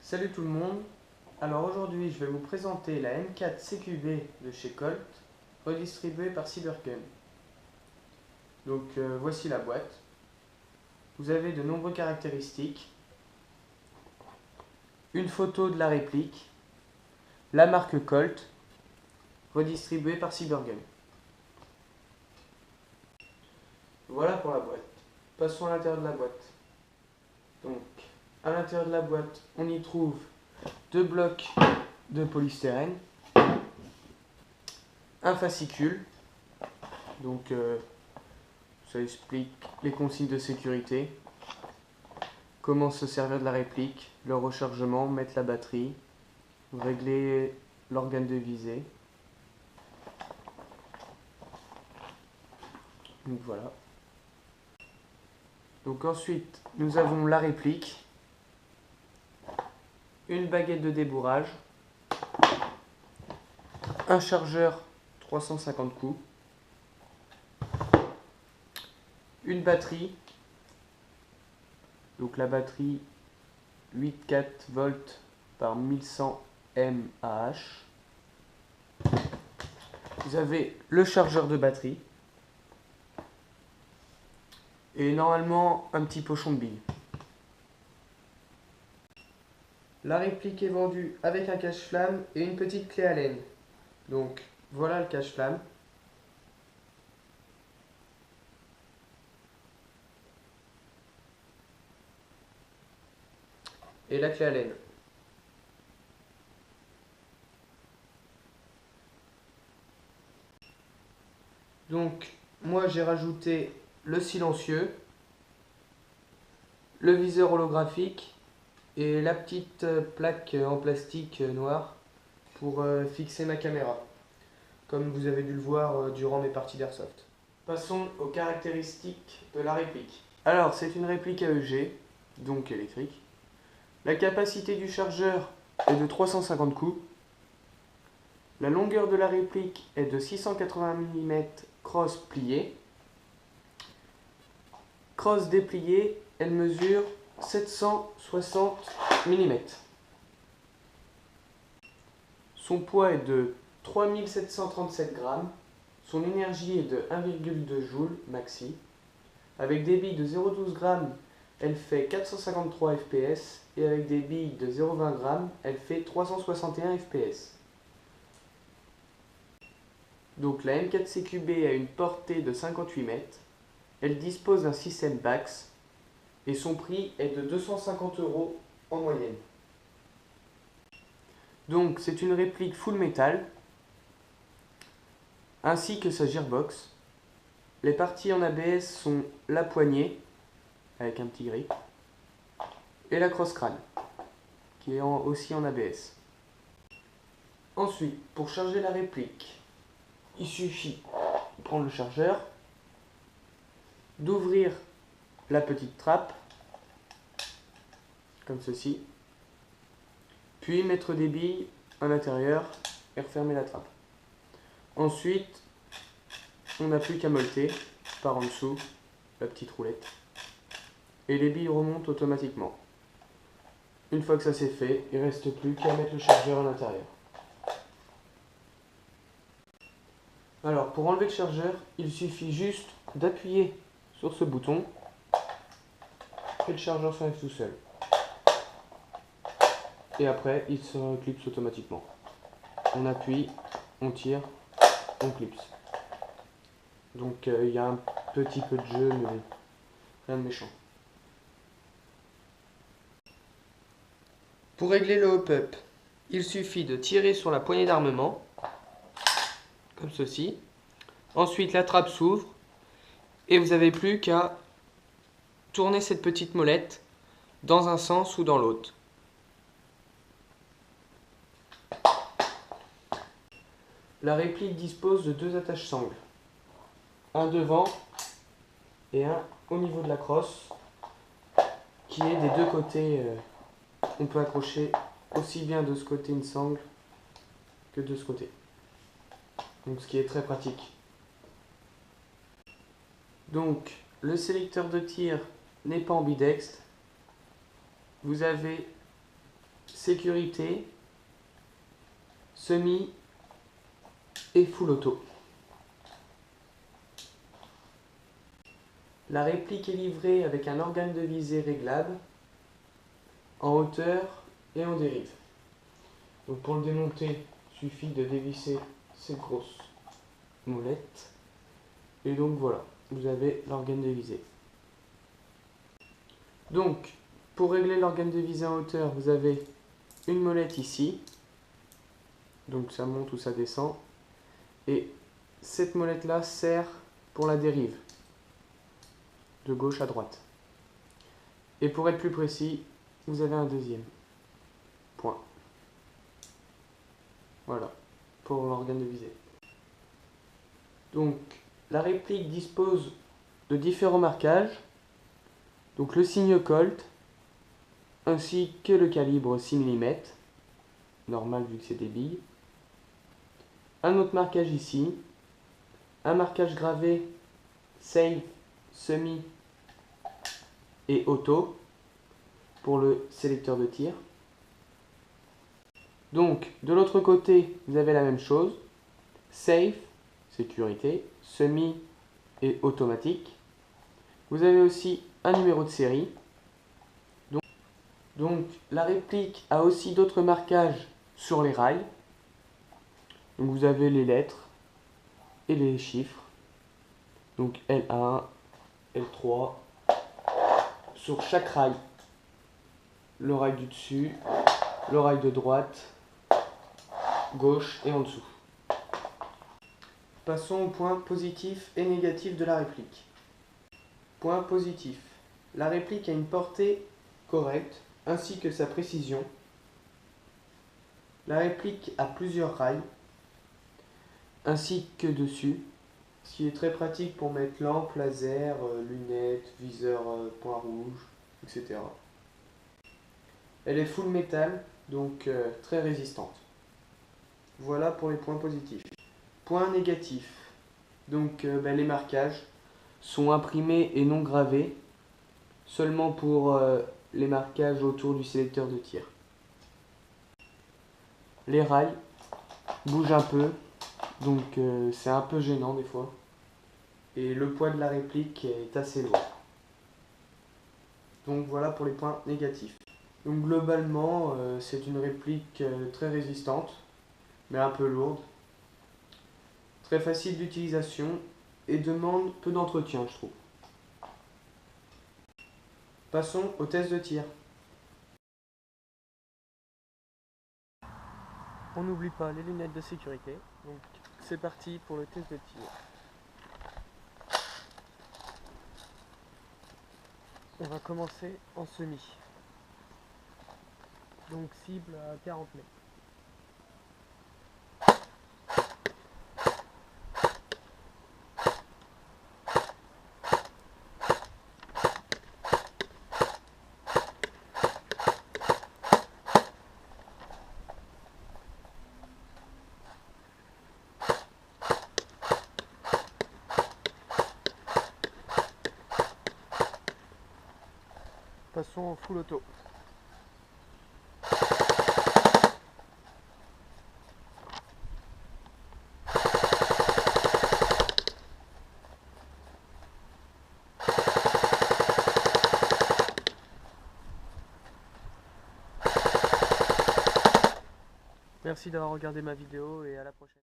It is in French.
Salut tout le monde, alors aujourd'hui je vais vous présenter la M4 CQB de chez Colt, redistribuée par Cybergun. Donc voici la boîte. Vous avez de nombreuses caractéristiques, une photo de la réplique, la marque Colt, redistribuée par Cybergun. Voilà pour la boîte. Passons à l'intérieur de la boîte. Donc à l'intérieur de la boîte, on y trouve deux blocs de polystyrène, un fascicule, donc ça explique les consignes de sécurité, comment se servir de la réplique, le rechargement, mettre la batterie, régler l'organe de visée. Donc voilà. Donc ensuite, nous avons la réplique, une baguette de débourrage, un chargeur 350 coups, une batterie, donc la batterie 8,4 volts par 1100 mAh. Vous avez le chargeur de batterie et normalement un petit pochon de billes. La réplique est vendue avec un cache-flamme et une petite clé Allen. Donc voilà le cache-flamme. Et la clé Allen. Donc moi j'ai rajouté le silencieux, le viseur holographique et la petite plaque en plastique noir pour fixer ma caméra, comme vous avez dû le voir durant mes parties d'airsoft. Passons aux caractéristiques de la réplique. Alors c'est une réplique AEG, donc électrique. La capacité du chargeur est de 350 coups. La longueur de la réplique est de 680 mm cross plié. Cross déplié, elle mesure 760 mm. Son poids est de 3737 grammes. Son énergie est de 1,2 joules maxi. Avec des billes de 0,12 grammes, elle fait 453 fps. Et avec des billes de 0,20 grammes, elle fait 361 fps. Donc la M4 CQB a une portée de 58 mètres. Elle dispose d'un système BAX et son prix est de 250 € en moyenne. Donc c'est une réplique full métal ainsi que sa gearbox. Les parties en ABS sont la poignée avec un petit grip et la crosse crâne qui est aussi en ABS. Ensuite, pour charger la réplique, il suffit de prendre le chargeur, d'ouvrir la petite trappe comme ceci, puis mettre des billes à l'intérieur et refermer la trappe. Ensuite, on n'a plus qu'à molleter par en dessous la petite roulette et les billes remontent automatiquement. Une fois que ça c'est fait, il ne reste plus qu'à mettre le chargeur à l'intérieur. Alors pour enlever le chargeur, il suffit juste d'appuyer sur ce bouton et le chargeur s'enlève tout seul. Et après, il se clipse automatiquement. On appuie, on tire, on clipse. Donc il y a un petit peu de jeu, mais rien de méchant. Pour régler le hop-up, il suffit de tirer sur la poignée d'armement, comme ceci. Ensuite, la trappe s'ouvre et vous n'avez plus qu'à tourner cette petite molette dans un sens ou dans l'autre. La réplique dispose de deux attaches sangles, un devant et un au niveau de la crosse, qui est des deux côtés. On peut accrocher aussi bien de ce côté une sangle que de ce côté. Donc ce qui est très pratique. Donc le sélecteur de tir n'est pas ambidextre. Vous avez sécurité, semi et full auto. La réplique est livrée avec un organe de visée réglable en hauteur et en dérive. Donc pour le démonter, il suffit de dévisser cette grosse molette. Et donc voilà, vous avez l'organe de visée. Donc, pour régler l'organe de visée en hauteur, vous avez une molette ici. Donc ça monte ou ça descend. Et cette molette-là sert pour la dérive, de gauche à droite. Et pour être plus précis, vous avez un deuxième point. Voilà, pour l'organe de visée. Donc, la réplique dispose de différents marquages. Donc le signe Colt, ainsi que le calibre 6 mm, normal vu que c'est des billes. Un autre marquage ici, un marquage gravé Safe, Semi et Auto pour le sélecteur de tir. Donc de l'autre côté, vous avez la même chose, Safe, sécurité, Semi et automatique. Vous avez aussi un numéro de série. Donc la réplique a aussi d'autres marquages sur les rails. Donc vous avez les lettres et les chiffres. Donc L1, L3. Sur chaque rail. Le rail du dessus, le rail de droite, gauche et en dessous. Passons aux points positifs et négatifs de la réplique. Point positif. La réplique a une portée correcte ainsi que sa précision. La réplique a plusieurs rails ainsi que dessus, ce qui est très pratique pour mettre lampe, laser, lunettes, viseur point rouge, etc. Elle est full métal, donc très résistante. Voilà pour les points positifs. Points négatifs. Donc les marquages sont imprimés et non gravés, seulement pour les marquages autour du sélecteur de tir. Les rails bougent un peu, donc c'est un peu gênant des fois. Et le poids de la réplique est assez lourd. Donc voilà pour les points négatifs. Donc globalement, c'est une réplique très résistante, mais un peu lourde. Très facile d'utilisation et demande peu d'entretien, je trouve. Passons au test de tir. On n'oublie pas les lunettes de sécurité. Donc c'est parti pour le test de tir. On va commencer en semi. Donc cible à 40 mètres. Passons en full auto. Merci d'avoir regardé ma vidéo et à la prochaine.